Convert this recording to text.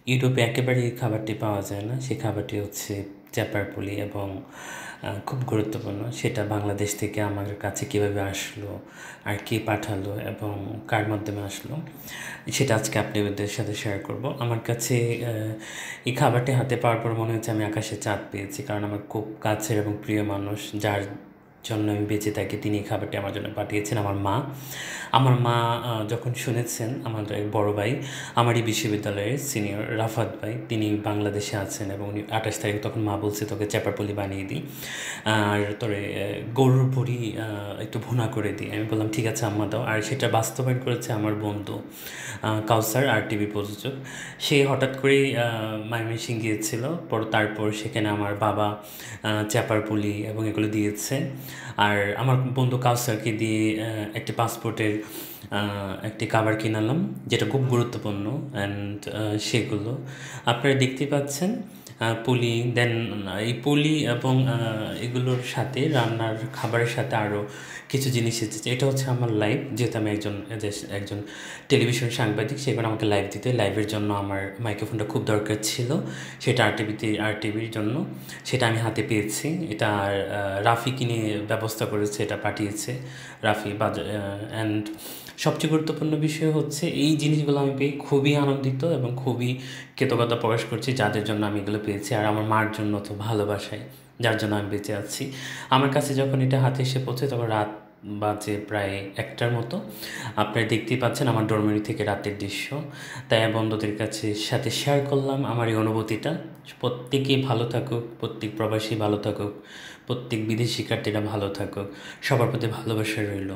ইউরোপে একেবারেই এই খাবারটি পাওয়া যায় না। সেই খাবারটি হচ্ছে চ্যাপার পুলি এবং খুব গুরুত্বপূর্ণ। সেটা বাংলাদেশ থেকে আমার কাছে কীভাবে আসলো, আর কে পাঠালো এবং কার মাধ্যমে আসলো, সেটা আজকে আপনাদের সাথে শেয়ার করব। আমার কাছে এই খাবারটি হাতে পাওয়ার পর মনে হচ্ছে আমি আকাশে চাঁদ পেয়েছি, কারণ আমার খুব কাছের এবং প্রিয় মানুষ, যার জন্য আমি বেঁচে থাকি, তিনি এই খাবারটি আমার জন্য পাঠিয়েছেন, আমার মা। আমার মা যখন শুনেছেন, আমার এক বড় ভাই, আমারই বিশ্ববিদ্যালয়ের সিনিয়র রাফাত ভাই, তিনি বাংলাদেশে আছেন এবং উনি 28 তারিখ, তখন মা বলছে তোকে চ্যাপারপুলি বানিয়ে দিই, আর তোরে গরুর ভুঁড়ি একটু ভুনা করে দিই। আমি বললাম ঠিক আছে আম্মা দাও। আর সেটা বাস্তবায়ন করেছে আমার বন্ধু কাউসার, আর টিভি প্রযোজক। সে হঠাৎ করেই ময়মনসিংহ গিয়েছিল, তারপর সেখানে আমার বাবা চ্যাপার পুলি এবং এগুলো দিয়েছে। আর আমার বন্ধু কাউসারকে দিয়ে একটি পাসপোর্টের একটি কাভার কিনালাম, যেটা খুব গুরুত্বপূর্ণ। অ্যান্ড সেগুলো আপনারা দেখতেই পাচ্ছেন। পুলি দেন এই পুলি এবং এগুলোর সাথে রান্নার খাবারের সাথে আরও কিছু জিনিস এসেছে। এটা হচ্ছে আমার লাইভ, যেহেতু আমি একজন টেলিভিশন সাংবাদিক, সেখানে আমাকে লাইভ দিতে, লাইভের জন্য আমার মাইক্রোফোনটা খুব দরকার ছিল, সেটা আর টিভির জন্য সেটা আমি হাতে পেয়েছি। এটা রাফি কিনে ব্যবস্থা করেছে, এটা পাঠিয়েছে রাফি অ্যান্ড সবচেয়ে গুরুত্বপূর্ণ বিষয় হচ্ছে এই জিনিসগুলো আমি পেয়ে খুবই আনন্দিত এবং খুবই কৃতজ্ঞতা প্রকাশ করছি, যাদের জন্য আমি এগুলো পেয়েছি। আর আমার মার জন্য তো ভালোবাসায়, যার জন্য আমি বেঁচে আছি। আমার কাছে যখন এটা হাতে এসে পৌঁছে, তখন রাত বাজে প্রায় 1টার মতো। আপনারা দেখতেই পাচ্ছেন আমার ডরমেরি থেকে রাতের দৃশ্য। তাই বন্ধুদের সাথে শেয়ার করলাম আমার এই অনুভূতিটা। প্রত্যেকেই ভালো থাকুক, প্রত্যেক প্রবাসী ভালো থাকুক, প্রত্যেক বিদেশি শিক্ষার্থীরা ভালো থাকুক, সবার প্রতি ভালোবাসা রইল।